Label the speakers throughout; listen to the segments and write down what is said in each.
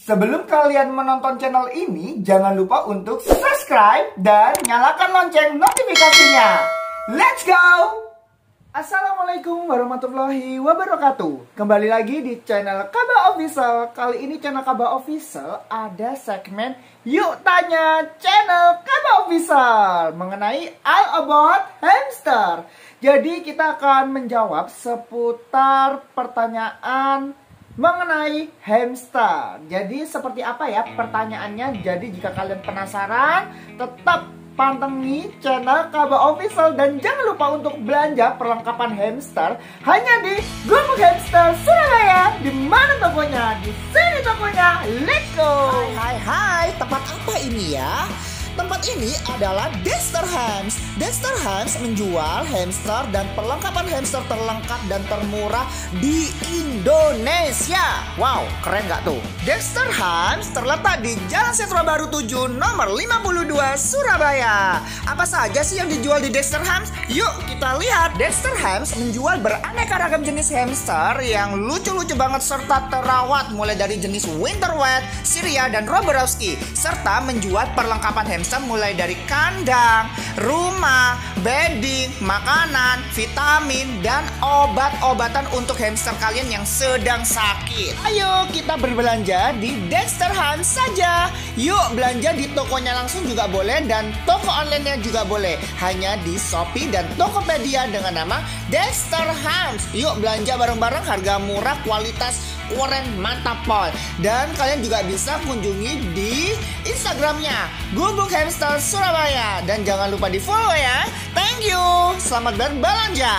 Speaker 1: Sebelum kalian menonton channel ini, jangan lupa untuk subscribe dan nyalakan lonceng notifikasinya. Let's go! Assalamualaikum warahmatullahi wabarakatuh. Kembali lagi di channel Kaba Official. Kali ini channel Kaba Official ada segmen Yuk Tanya Channel Kaba Official mengenai all about hamster. Jadi kita akan menjawab seputar pertanyaan mengenai hamster. Jadi seperti apa ya pertanyaannya? Jadi jika kalian penasaran, tetap pantengin channel Kaba Official dan jangan lupa untuk belanja perlengkapan hamster hanya di Gubuk Hamster Surabaya. Di mana tokonya? Di sini tokonya. Let's go.
Speaker 2: Hai, tempat apa ini ya? Tempat ini adalah Dexter Hams. Dexter Hams menjual hamster dan perlengkapan hamster terlengkap dan termurah di Indonesia. Wow, keren gak tuh? Dexter Hams terletak di Jalan Setra Baru 7 nomor 52 Surabaya. Apa saja sih yang dijual di Dexter Hams? Yuk kita lihat. Dexter Hams menjual beraneka ragam jenis hamster yang lucu-lucu banget serta terawat, mulai dari jenis Winter Wet, Syria, dan Roborowski, serta menjual perlengkapan hamster mulai dari kandang, rumah, bedding, makanan, vitamin, dan obat-obatan untuk hamster kalian yang sedang sakit. Ayo kita berbelanja di Dexter Hams saja. Yuk belanja di tokonya langsung juga boleh dan toko online-nya juga boleh. Hanya di Shopee dan Tokopedia dengan nama Dexter Hams. Yuk belanja bareng-bareng, harga murah, kualitas keren, mantap pol. Dan kalian juga bisa kunjungi di Instagramnya Gubuk Hamster Surabaya. Dan jangan lupa di follow ya. Thank you. Selamat berbelanja.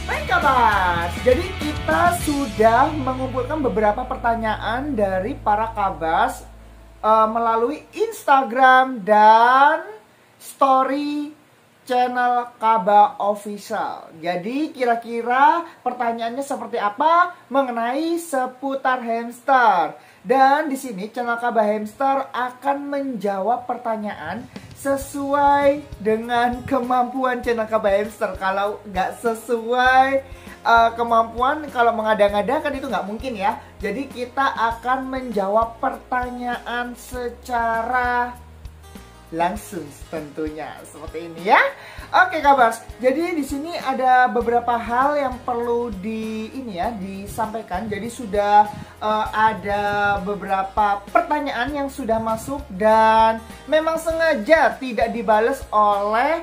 Speaker 1: Baik Kabas, jadi kita sudah mengumpulkan beberapa pertanyaan dari para Kabas melalui Instagram dan story channel Kaba Official. Jadi kira-kira pertanyaannya seperti apa mengenai seputar hamster. Dan di sini channel Kaba Hamster akan menjawab pertanyaan sesuai dengan kemampuan channel Kaba Hamster. Kalau nggak sesuai kemampuan, kalau mengada-ngada kan itu nggak mungkin ya. Jadi kita akan menjawab pertanyaan secara langsung tentunya seperti ini ya. Oke Kabas, jadi di sini ada beberapa hal yang perlu disampaikan. Jadi sudah ada beberapa pertanyaan yang sudah masuk dan memang sengaja tidak dibales oleh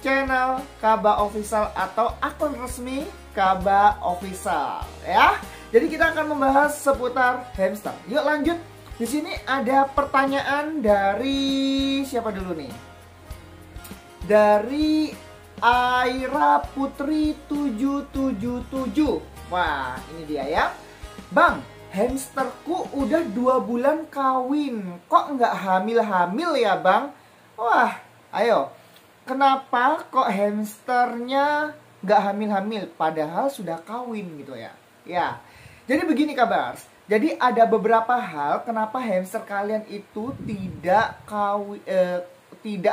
Speaker 1: channel Kaba Official atau akun resmi Kaba Official ya. Jadi kita akan membahas seputar hamster. Yuk lanjut. Di sini ada pertanyaan dari siapa dulu nih? Dari Aira Putri 777. Wah, ini dia ya. Bang, hamsterku udah 2 bulan kawin. Kok nggak hamil-hamil ya bang? Wah, ayo. Kenapa kok hamsternya nggak hamil-hamil? Padahal sudah kawin gitu ya. Ya, jadi begini Kabars. Jadi ada beberapa hal kenapa hamster kalian itu tidak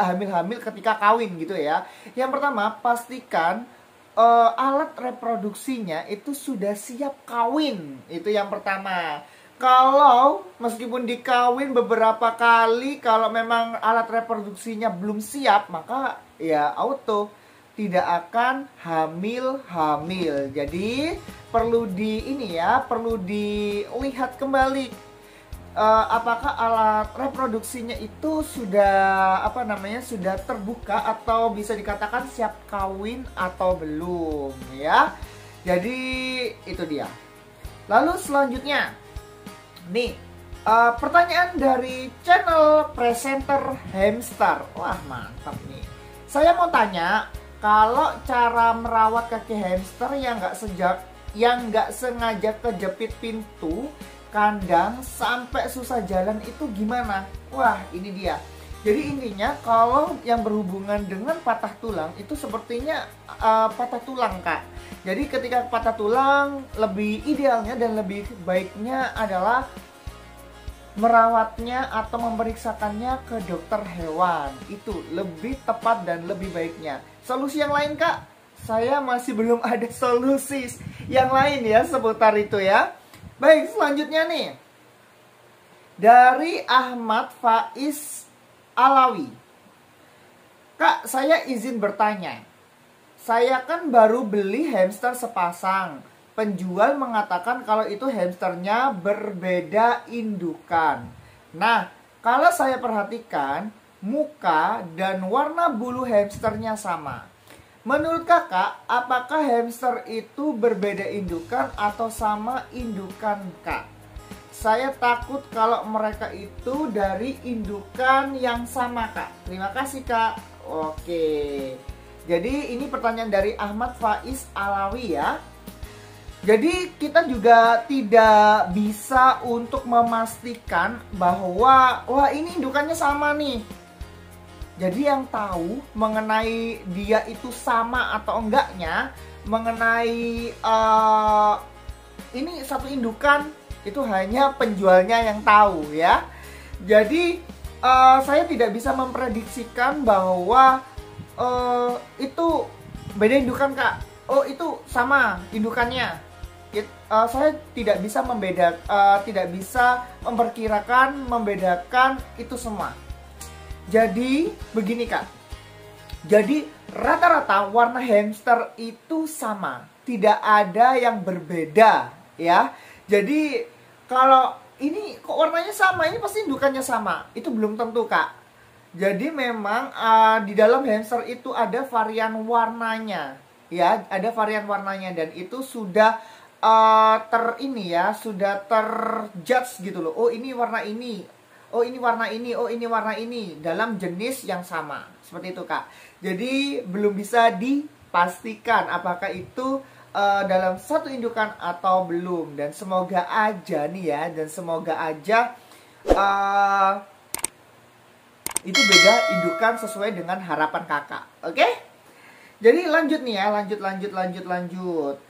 Speaker 1: hamil-hamil ketika kawin gitu ya. Yang pertama, pastikan alat reproduksinya itu sudah siap kawin. Itu yang pertama. Kalau meskipun dikawin beberapa kali, kalau memang alat reproduksinya belum siap, maka ya auto tidak akan hamil-hamil. Jadi perlu dilihat kembali apakah alat reproduksinya itu sudah sudah terbuka atau bisa dikatakan siap kawin atau belum ya. Jadi itu dia. Lalu selanjutnya nih pertanyaan dari channel Presenter Hamster. Wah mantap nih. Saya mau tanya, kalau cara merawat kaki hamster yang nggak sengaja kejepit pintu kandang sampai susah jalan itu gimana? Wah, ini dia. Jadi intinya kalau yang berhubungan dengan patah tulang itu sepertinya patah tulang Kak. Jadi ketika patah tulang, lebih idealnya dan lebih baiknya adalah merawatnya atau memeriksakannya ke dokter hewan. Itu lebih tepat dan lebih baiknya. Solusi yang lain Kak? Saya masih belum ada solusi yang lain ya seputar itu ya. Baik, selanjutnya nih. Dari Ahmad Faiz Alawi. Kak, saya izin bertanya. Saya kan baru beli hamster sepasang. Penjual mengatakan kalau itu hamsternya berbeda indukan. Nah, kalau saya perhatikan, muka dan warna bulu hamsternya sama. Menurut kakak, apakah hamster itu berbeda indukan atau sama indukan kak? Saya takut kalau mereka itu dari indukan yang sama kak. Terima kasih kak. Oke. Jadi ini pertanyaan dari Ahmad Faiz Alawi ya. Jadi kita juga tidak bisa untuk memastikan bahwa wah ini indukannya sama nih. Jadi yang tahu mengenai dia itu sama atau enggaknya, mengenai ini satu indukan, itu hanya penjualnya yang tahu ya. Jadi saya tidak bisa memprediksikan bahwa itu beda indukan kak. Oh itu sama indukannya. Saya tidak bisa tidak bisa membedakan itu semua. Jadi begini kak. Jadi rata-rata warna hamster itu sama, tidak ada yang berbeda ya. Jadi kalau ini kok warnanya sama, ini pasti indukannya sama. Itu belum tentu kak. Jadi memang di dalam hamster itu ada varian warnanya ya, ada varian warnanya dan itu sudah sudah terjudge gitu loh. Oh ini warna ini. Oh ini warna ini, oh ini warna ini dalam jenis yang sama. Seperti itu kak. Jadi belum bisa dipastikan apakah itu dalam satu indukan atau belum. Dan semoga aja nih ya, dan semoga aja itu beda indukan sesuai dengan harapan kakak. Oke? Jadi lanjut nih ya, lanjut.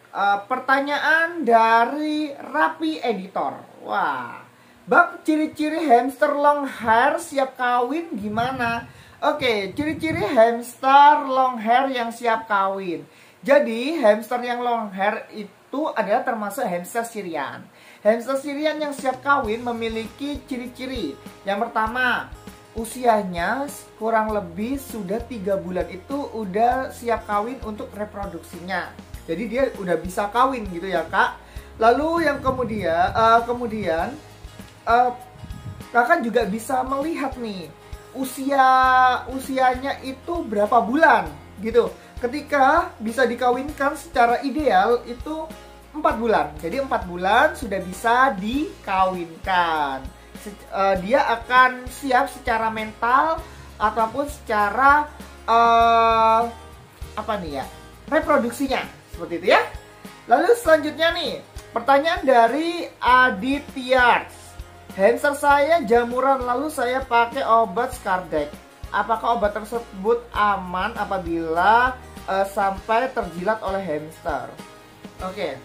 Speaker 1: Pertanyaan dari Rapi Editor. Wah, bang, ciri-ciri hamster long hair siap kawin gimana? Oke, ciri-ciri hamster long hair yang siap kawin. Jadi, hamster yang long hair itu adalah termasuk hamster Syrian. Hamster Syrian yang siap kawin memiliki ciri-ciri. Yang pertama, usianya kurang lebih sudah 3 bulan, itu udah siap kawin untuk reproduksinya. Jadi dia udah bisa kawin gitu ya kak. Lalu yang kemudian kakak juga bisa melihat nih usianya itu berapa bulan gitu. Ketika bisa dikawinkan secara ideal itu 4 bulan. Jadi 4 bulan sudah bisa dikawinkan. Dia akan siap secara mental ataupun secara reproduksinya seperti itu ya. Lalu selanjutnya nih, pertanyaan dari Aditya. Hamster saya jamuran lalu saya pakai obat Skardek. Apakah obat tersebut aman apabila sampai terjilat oleh hamster? Oke.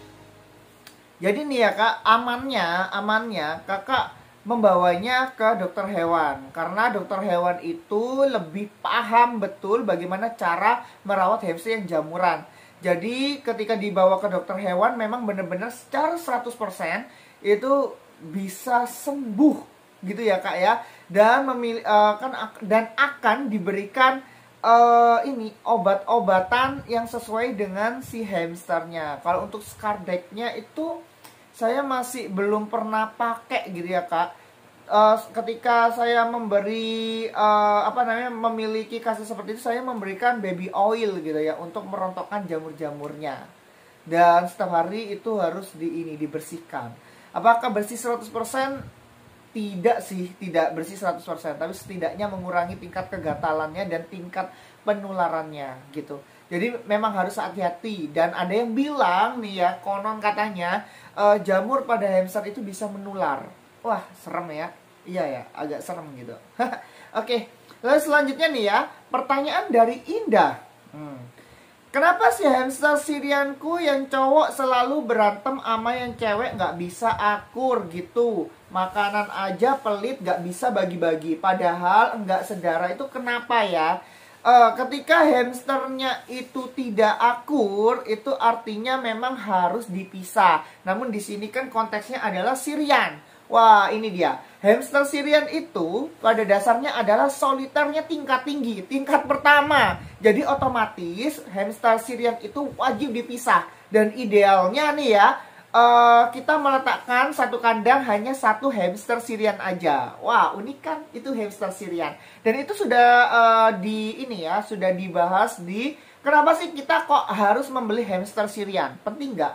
Speaker 1: Jadi nih ya kak, amannya kakak membawanya ke dokter hewan. Karena dokter hewan itu lebih paham betul bagaimana cara merawat hamster yang jamuran. Jadi ketika dibawa ke dokter hewan memang benar-benar secara 100% itu bisa sembuh gitu ya kak ya. Dan akan diberikan obat-obatan yang sesuai dengan si hamsternya. Kalau untuk Skardeknya itu saya masih belum pernah pakai gitu ya kak. Ketika saya memiliki kasus seperti itu, saya memberikan baby oil gitu ya untuk merontokkan jamur-jamurnya. Dan setiap hari itu harus dibersihkan. Apakah bersih 100%? Tidak sih, tidak bersih 100%, tapi setidaknya mengurangi tingkat kegatalannya dan tingkat penularannya gitu. Jadi memang harus hati-hati. Dan ada yang bilang nih ya, konon katanya jamur pada hamster itu bisa menular. Wah, serem ya. Iya ya, agak serem gitu. Oke, lalu selanjutnya nih ya, pertanyaan dari Indah. Kenapa si hamster Syrianku yang cowok selalu berantem sama yang cewek nggak bisa akur gitu? Makanan aja pelit, nggak bisa bagi-bagi. Padahal nggak sedara, itu kenapa ya? Ketika hamsternya itu tidak akur, itu artinya memang harus dipisah. Namun di sini kan konteksnya adalah Syrian. Wah, ini dia. Hamster Syrian itu pada dasarnya adalah soliternya tingkat tinggi, tingkat pertama. Jadi otomatis hamster Syrian itu wajib dipisah. Dan idealnya nih ya, kita meletakkan satu kandang hanya satu hamster Syrian aja. Wah, unik kan itu hamster Syrian. Dan itu sudah sudah dibahas di kenapa sih kita kok harus membeli hamster Syrian? Penting nggak?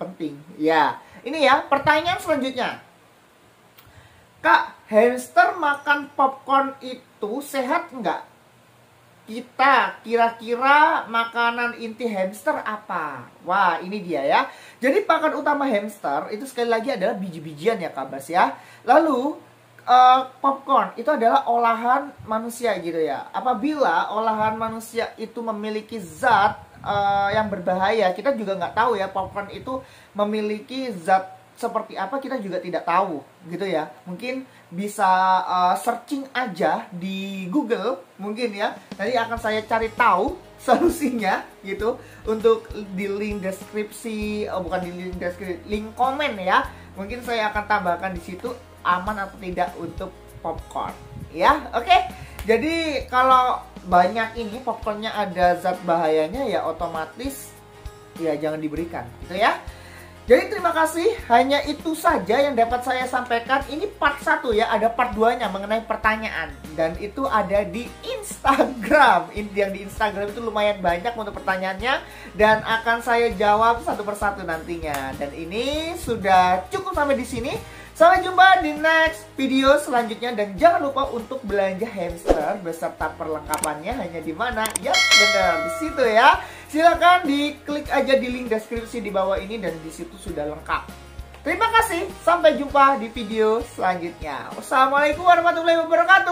Speaker 1: Penting. Ya. Ini ya, pertanyaan selanjutnya. Kak, hamster makan popcorn itu sehat nggak? Kita kira-kira makanan inti hamster apa? Wah, ini dia ya. Jadi pakan utama hamster itu sekali lagi adalah biji-bijian ya Kabas ya. Lalu popcorn itu adalah olahan manusia gitu ya. Apabila olahan manusia itu memiliki zat yang berbahaya, kita juga nggak tahu ya popcorn itu memiliki zat seperti apa, kita juga tidak tahu gitu ya. Mungkin bisa searching aja di Google mungkin ya. Nanti akan saya cari tahu solusinya gitu untuk di link deskripsi, bukan di link deskripsi, link komen ya. Mungkin saya akan tambahkan di situ aman atau tidak untuk popcorn ya. Oke. Jadi kalau banyak ini popcornnya ada zat bahayanya ya otomatis ya jangan diberikan gitu ya. Jadi terima kasih, hanya itu saja yang dapat saya sampaikan. Ini part 1 ya, ada part 2-nya mengenai pertanyaan. Dan itu ada di Instagram. Yang di Instagram itu lumayan banyak untuk pertanyaannya. Dan akan saya jawab satu persatu nantinya. Dan ini sudah cukup sampai di sini. Sampai jumpa di next video selanjutnya. Dan jangan lupa untuk belanja hamster beserta perlengkapannya hanya di mana? Ya benar, di situ ya. Silakan diklik aja di link deskripsi di bawah ini dan di situ sudah lengkap. Terima kasih, sampai jumpa di video selanjutnya. Wassalamualaikum warahmatullahi wabarakatuh.